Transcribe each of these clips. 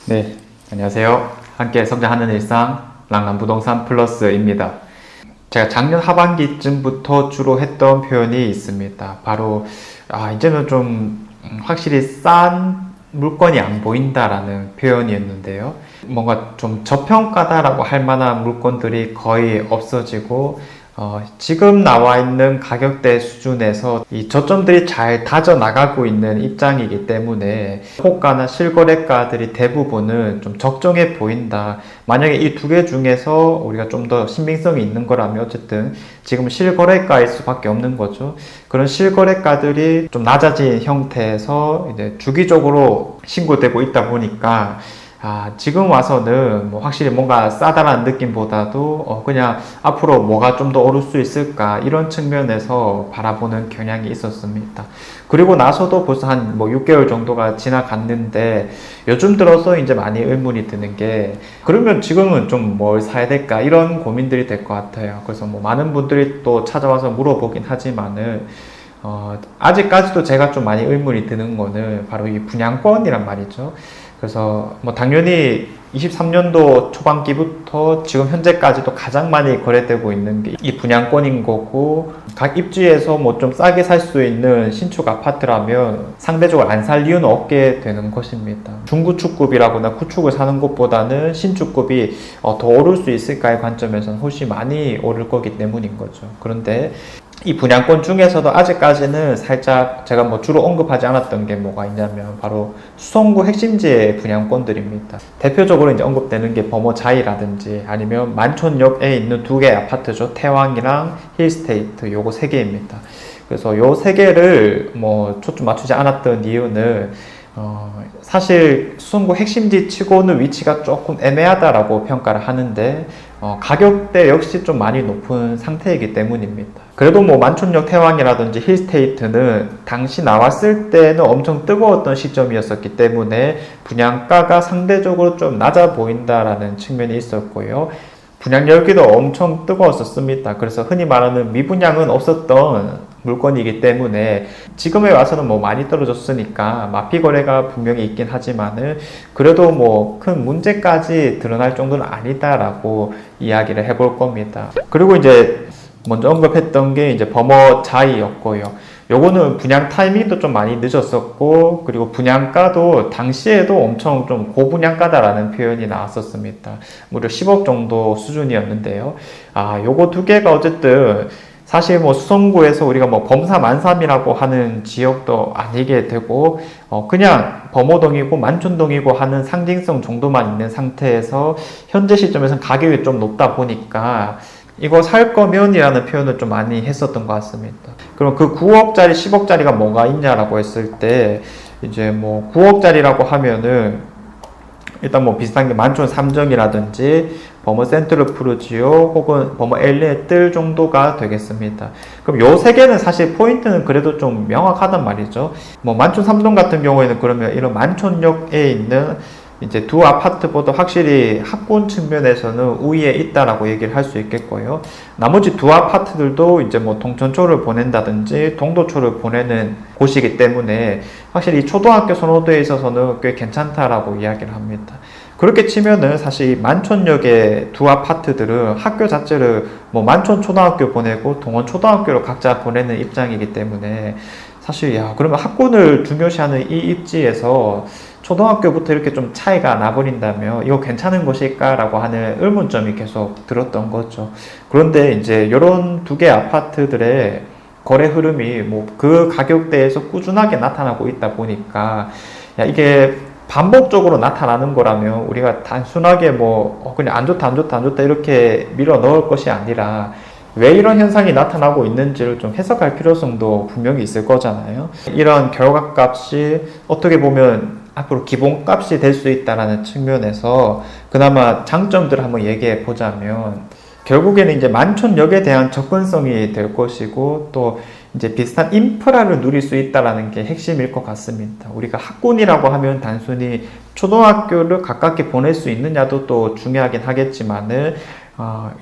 네, 안녕하세요. 함께 성장하는 일상 랑남부동산 플러스입니다. 제가 작년 하반기쯤부터 주로 했던 표현이 있습니다. 바로 이제는 좀 확실히 싼 물건이 안 보인다라는 표현이었는데요. 뭔가 좀 저평가다라고 할 만한 물건들이 거의 없어지고 지금 나와 있는 가격대 수준에서 이 저점들이 잘 다져 나가고 있는 입장이기 때문에 호가나 실거래가들이 대부분은 좀 적정해 보인다. 만약에 이 두 개 중에서 우리가 좀 더 신빙성이 있는 거라면 어쨌든 지금 실거래가일 수밖에 없는 거죠. 그런 실거래가들이 좀 낮아진 형태에서 이제 주기적으로 신고되고 있다 보니까 지금 와서는 뭐 확실히 뭔가 싸다라는 느낌보다도 그냥 앞으로 뭐가 좀 더 오를 수 있을까 이런 측면에서 바라보는 경향이 있었습니다. 그리고 나서도 벌써 한 6개월 정도가 지나갔는데 요즘 들어서 이제 많이 의문이 드는 게 그러면 지금은 좀 뭘 사야 될까 이런 고민들이 될 것 같아요. 그래서 뭐 많은 분들이 또 찾아와서 물어보긴 하지만은 아직까지도 제가 좀 많이 의문이 드는 거는 바로 이 분양권이란 말이죠. 그래서 뭐 당연히 23년도 초반기부터 지금 현재까지도 가장 많이 거래되고 있는 게 이 분양권인 거고, 각 입지에서 뭐 좀 싸게 살 수 있는 신축 아파트라면 상대적으로 안 살 이유는 없게 되는 것입니다. 중구축급이라거나 구축을 사는 것보다는 신축급이 더 오를 수 있을까의 관점에서는 훨씬 많이 오를 거기 때문인 거죠. 그런데 이 분양권 중에서도 아직까지는 살짝 제가 뭐 주로 언급하지 않았던 게 뭐가 있냐면 바로 수성구 핵심지의 분양권들입니다. 대표적으로 이제 언급되는 게 범어자이라든지 아니면 만촌역에 있는 두 개의 아파트죠. 태왕이랑 힐스테이트 요거 세 개입니다. 그래서 요 세 개를 뭐 초점 맞추지 않았던 이유는 사실 수성구 핵심지 치고는 위치가 조금 애매하다라고 평가를 하는데 가격대 역시 좀 많이 높은 상태이기 때문입니다. 그래도 뭐 만촌역 태왕이라든지 힐스테이트는 당시 나왔을 때는 엄청 뜨거웠던 시점이었었기 때문에 분양가가 상대적으로 좀 낮아 보인다라는 측면이 있었고요. 분양 열기도 엄청 뜨거웠었습니다. 그래서 흔히 말하는 미분양은 없었던 물건이기 때문에 지금에 와서는 뭐 많이 떨어졌으니까 마피 거래가 분명히 있긴 하지만은 그래도 뭐 큰 문제까지 드러날 정도는 아니다라고 이야기를 해볼 겁니다. 그리고 이제 먼저 언급했던 게 이제 범어자이였고요. 요거는 분양 타이밍도 좀 많이 늦었었고, 그리고 분양가도 당시에도 엄청 좀 고분양가다라는 표현이 나왔었습니다. 무려 10억 정도 수준이었는데요. 요거 두 개가 어쨌든 사실 뭐 수성구에서 우리가 뭐 범사만삼이라고 하는 지역도 아니게 되고 그냥 범어동이고 만촌동이고 하는 상징성 정도만 있는 상태에서 현재 시점에서는 가격이 좀 높다 보니까 이거 살 거면이라는 표현을 좀 많이 했었던 것 같습니다. 그럼 그 9억짜리 10억짜리가 뭐가 있냐라고 했을 때 이제 뭐 9억짜리라고 하면은 일단 뭐 비슷한 게 만촌 3정이라든지 범어 센트럴 푸르지오 혹은 범어 엘리의 뜰 정도가 되겠습니다. 그럼 요 세 개는 사실 포인트는 그래도 좀 명확하단 말이죠. 뭐 만촌 3동 같은 경우에는 그러면 이런 만촌역에 있는 이제 두 아파트보다 확실히 학군 측면에서는 우위에 있다라고 얘기를 할 수 있겠고요. 나머지 두 아파트들도 이제 뭐 동천초를 보낸다든지 동도초를 보내는 곳이기 때문에 확실히 초등학교 선호도에 있어서는 꽤 괜찮다라고 이야기를 합니다. 그렇게 치면은 사실 만촌역의 두 아파트들은 학교 자체를 뭐 만촌 초등학교 보내고 동원 초등학교로 각자 보내는 입장이기 때문에 사실 그러면 학군을 중요시하는 이 입지에서 초등학교부터 이렇게 좀 차이가 나버린다면 이거 괜찮은 것일까라고 하는 의문점이 계속 들었던 거죠. 그런데 이제 이런 두 개 아파트들의 거래 흐름이 뭐 그 가격대에서 꾸준하게 나타나고 있다 보니까 이게 반복적으로 나타나는 거라면 우리가 단순하게 뭐 그냥 안 좋다 이렇게 밀어 넣을 것이 아니라 왜 이런 현상이 나타나고 있는지를 좀 해석할 필요성도 분명히 있을 거잖아요. 이런 결과값이 어떻게 보면 앞으로 기본값이 될 수 있다는 측면에서 그나마 장점들을 한번 얘기해 보자면 결국에는 이제 만촌역에 대한 접근성이 될 것이고 또 이제 비슷한 인프라를 누릴 수 있다는 게 핵심일 것 같습니다. 우리가 학군이라고 하면 단순히 초등학교를 가깝게 보낼 수 있느냐도 또 중요하긴 하겠지만은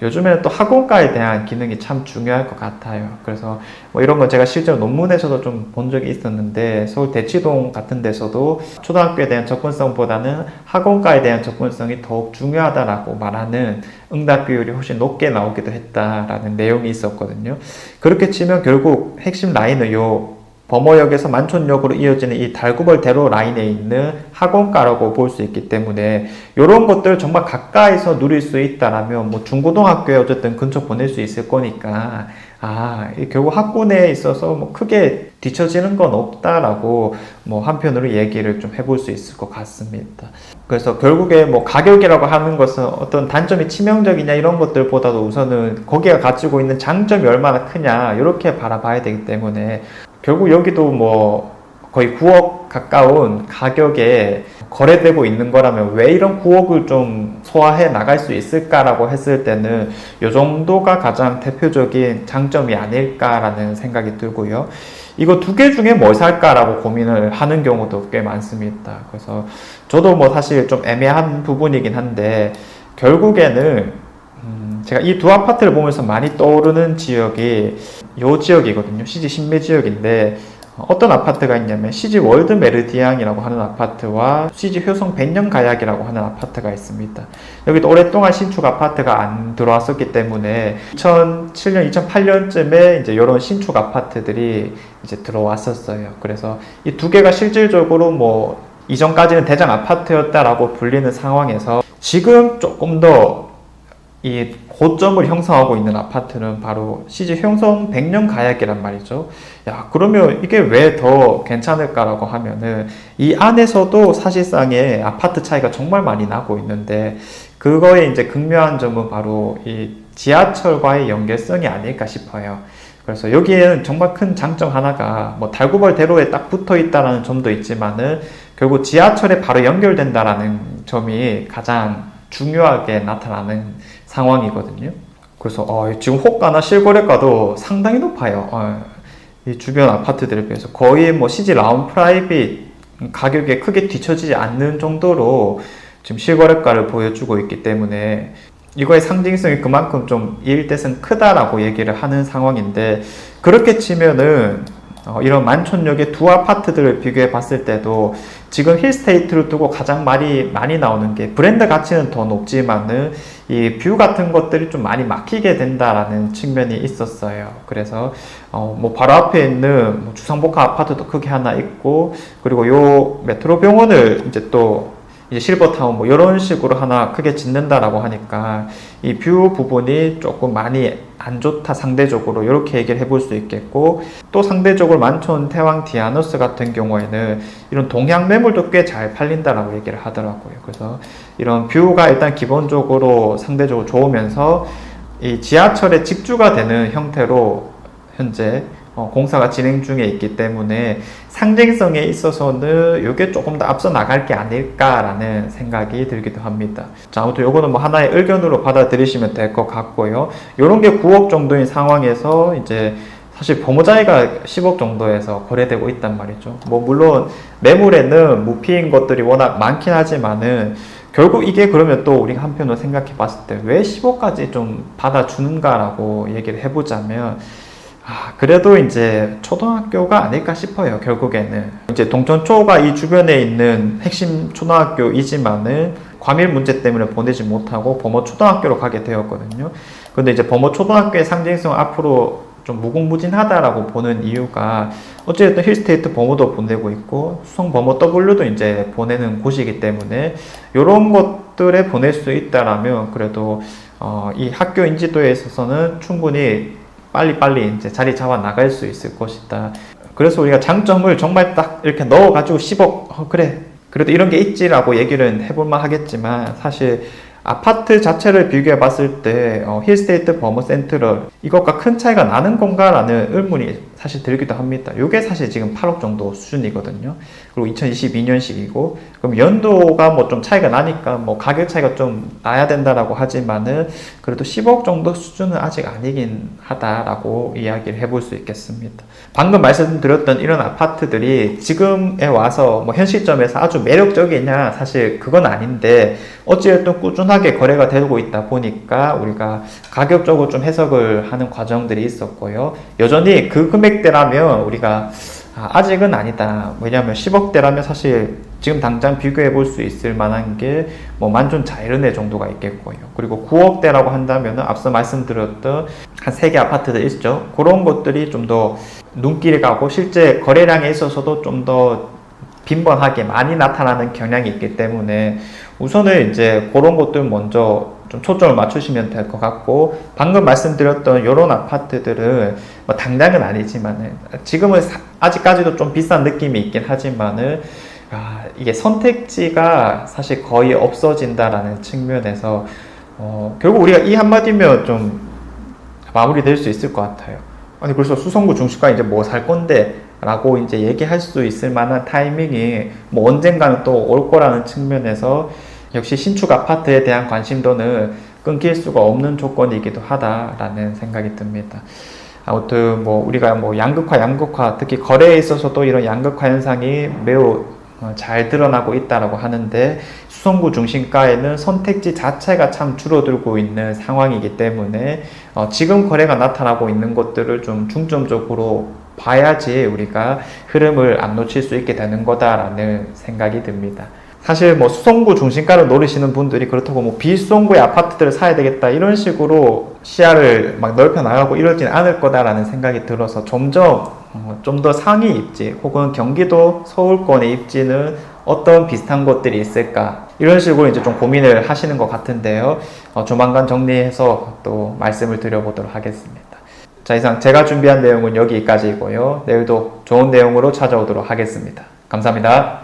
요즘에는 또 학원가에 대한 기능이 참 중요할 것 같아요. 그래서 뭐 이런 건 제가 실제로 논문에서도 좀 본 적이 있었는데, 서울 대치동 같은 데서도 초등학교에 대한 접근성보다는 학원가에 대한 접근성이 더욱 중요하다라고 말하는 응답 비율이 훨씬 높게 나오기도 했다라는 내용이 있었거든요. 그렇게 치면 결국 핵심 라인은 요 범어역에서 만촌역으로 이어지는 이 달구벌대로 라인에 있는 학원가라고 볼 수 있기 때문에 이런 것들 정말 가까이서 누릴 수 있다라면 뭐 중고등학교에 어쨌든 근처 보낼 수 있을 거니까 결국 학군에 있어서 뭐 크게 뒤처지는 건 없다라고 뭐 한편으로 얘기를 좀 해볼 수 있을 것 같습니다. 그래서 결국에 뭐 가격이라고 하는 것은 어떤 단점이 치명적이냐 이런 것들보다도 우선은 거기가 가지고 있는 장점이 얼마나 크냐 이렇게 바라봐야 되기 때문에 결국 여기도 뭐 거의 9억 가까운 가격에 거래되고 있는 거라면 왜 이런 9억을 좀 소화해 나갈 수 있을까라고 했을 때는 이 정도가 가장 대표적인 장점이 아닐까라는 생각이 들고요. 이거 두 개 중에 뭘 살까라고 고민을 하는 경우도 꽤 많습니다. 그래서 저도 뭐 사실 좀 애매한 부분이긴 한데 결국에는 제가 이 두 아파트를 보면서 많이 떠오르는 지역이 요 지역이거든요. CG 신매 지역인데 어떤 아파트가 있냐면 CG 월드 메르디앙이라고 하는 아파트와 CG 효성 백년가약이라고 하는 아파트가 있습니다. 여기도 오랫동안 신축 아파트가 안 들어왔었기 때문에 2007년, 2008년쯤에 이제 이런 신축 아파트들이 이제 들어왔었어요. 그래서 이 두 개가 실질적으로 뭐 이전까지는 대장 아파트였다라고 불리는 상황에서 지금 조금 더 이 고점을 형성하고 있는 아파트는 바로 CG 효성 백년가약이란 말이죠. 야, 그러면 이게 왜 더 괜찮을까라고 하면은 이 안에서도 사실상의 아파트 차이가 정말 많이 나고 있는데 그거에 이제 극묘한 점은 바로 이 지하철과의 연결성이 아닐까 싶어요. 그래서 여기에는 정말 큰 장점 하나가 뭐 달구벌 대로에 딱 붙어 있다라는 점도 있지만은 결국 지하철에 바로 연결된다라는 점이 가장 중요하게 나타나는 상황이거든요. 그래서 지금 호가나 실거래가도 상당히 높아요. 이 주변 아파트들에 비해서 거의 뭐 CG 라운 프라이빗 가격에 크게 뒤처지지 않는 정도로 지금 실거래가를 보여주고 있기 때문에 이거의 상징성이 그만큼 좀 이일대는 크다라고 얘기를 하는 상황인데 그렇게 치면은 이런 만촌역의 두 아파트들을 비교해 봤을 때도 지금 힐스테이트를 두고 가장 많이 나오는 게 브랜드 가치는 더 높지만은 이 뷰 같은 것들이 좀 많이 막히게 된다라는 측면이 있었어요. 그래서 뭐 바로 앞에 있는 뭐 주상복합 아파트도 크게 하나 있고 그리고 요 메트로 병원을 이제 또 이제 실버타운 뭐 이런 식으로 하나 크게 짓는다라고 하니까 이 뷰 부분이 조금 많이 안 좋다 상대적으로 이렇게 얘기를 해볼 수 있겠고 또 상대적으로 만촌 태왕 디아누스 같은 경우에는 이런 동향 매물도 꽤 잘 팔린다라고 얘기를 하더라고요. 그래서 이런 뷰가 일단 기본적으로 상대적으로 좋으면서 이 지하철의 직주가 되는 형태로 현재 공사가 진행 중에 있기 때문에 상징성에 있어서는 이게 조금 더 앞서 나갈 게 아닐까라는 생각이 들기도 합니다. 자, 아무튼 요거는 뭐 하나의 의견으로 받아들이시면 될 것 같고요. 요런 게 9억 정도인 상황에서 이제 사실 범어자리가 10억 정도에서 거래되고 있단 말이죠. 뭐 물론 매물에는 무피인 것들이 워낙 많긴 하지만은 결국 이게 그러면 또 우리가 한편으로 생각해 봤을 때 왜 10억까지 좀 받아주는가라고 얘기를 해보자면 그래도 이제 초등학교가 아닐까 싶어요. 결국에는 이제 동천초가 이 주변에 있는 핵심 초등학교이지만은 과밀 문제 때문에 보내지 못하고 범어초등학교로 가게 되었거든요. 근데 이제 범어초등학교의 상징성 앞으로 좀 무궁무진하다라고 보는 이유가 어쨌든 힐스테이트 범어도 보내고 있고 수성 범어 W도 이제 보내는 곳이기 때문에 이런 것들에 보낼 수 있다라면 그래도 이 학교 인지도에 있어서는 충분히 빨리빨리 이제 자리 잡아 나갈 수 있을 것이다. 그래서 우리가 장점을 정말 딱 이렇게 넣어가지고 10억, 그래. 그래도 이런 게 있지라고 얘기를 해볼만 하겠지만, 사실 아파트 자체를 비교해 봤을 때, 힐스테이트 버머 센트럴, 이것과 큰 차이가 나는 건가라는 의문이 사실 들기도 합니다. 이게 사실 지금 8억 정도 수준이거든요. 그리고 2022년식이고, 그럼 연도가 뭐 좀 차이가 나니까 뭐 가격 차이가 좀 나야 된다라고 하지만은 그래도 10억 정도 수준은 아직 아니긴 하다라고 이야기를 해볼 수 있겠습니다. 방금 말씀드렸던 이런 아파트들이 지금에 와서 뭐 현 시점에서 아주 매력적이냐, 사실 그건 아닌데 어찌됐든 꾸준하게 거래가 되고 있다 보니까 우리가 가격적으로 좀 해석을 하는 과정들이 있었고요. 여전히 그 금액대라면 우리가 아직은 아니다. 왜냐하면 10억대라면 사실 지금 당장 비교해 볼 수 있을 만한 게 뭐 만촌 자이르네 정도가 있겠고요. 그리고 9억대라고 한다면 앞서 말씀드렸던 한 3개 아파트들 있죠. 그런 것들이 좀 더 눈길이 가고 실제 거래량에 있어서도 좀 더 빈번하게 많이 나타나는 경향이 있기 때문에 우선은 이제 그런 것들 먼저 좀 초점을 맞추시면 될 것 같고, 방금 말씀드렸던 이런 아파트들은 뭐 당장은 아니지만은 지금은 아직까지도 좀 비싼 느낌이 있긴 하지만은 이게 선택지가 사실 거의 없어진다라는 측면에서 결국 우리가 이 한마디면 좀 마무리될 수 있을 것 같아요. 아니 그래서 수성구 중심가 이제 뭐 살 건데 라고 이제 얘기할 수 있을 만한 타이밍이 뭐 언젠가는 또 올 거라는 측면에서 역시 신축 아파트에 대한 관심도는 끊길 수가 없는 조건이기도 하다라는 생각이 듭니다. 아무튼 뭐 우리가 뭐 양극화 특히 거래에 있어서도 이런 양극화 현상이 매우 잘 드러나고 있다라고 하는데, 수성구 중심가에는 선택지 자체가 참 줄어들고 있는 상황이기 때문에 지금 거래가 나타나고 있는 것들을 좀 중점적으로 봐야지 우리가 흐름을 안 놓칠 수 있게 되는 거다라는 생각이 듭니다. 사실 뭐 수성구 중심가를 노리시는 분들이 그렇다고 뭐 비수성구의 아파트들을 사야 되겠다 이런 식으로 시야를 막 넓혀 나가고 이러진 않을 거다라는 생각이 들어서 점점 좀 더 상위 입지 혹은 경기도 서울권의 입지는 어떤 비슷한 곳들이 있을까, 이런 식으로 이제 좀 고민을 하시는 것 같은데요. 조만간 정리해서 또 말씀을 드려보도록 하겠습니다. 자, 이상 제가 준비한 내용은 여기까지이고요. 내일도 좋은 내용으로 찾아오도록 하겠습니다. 감사합니다.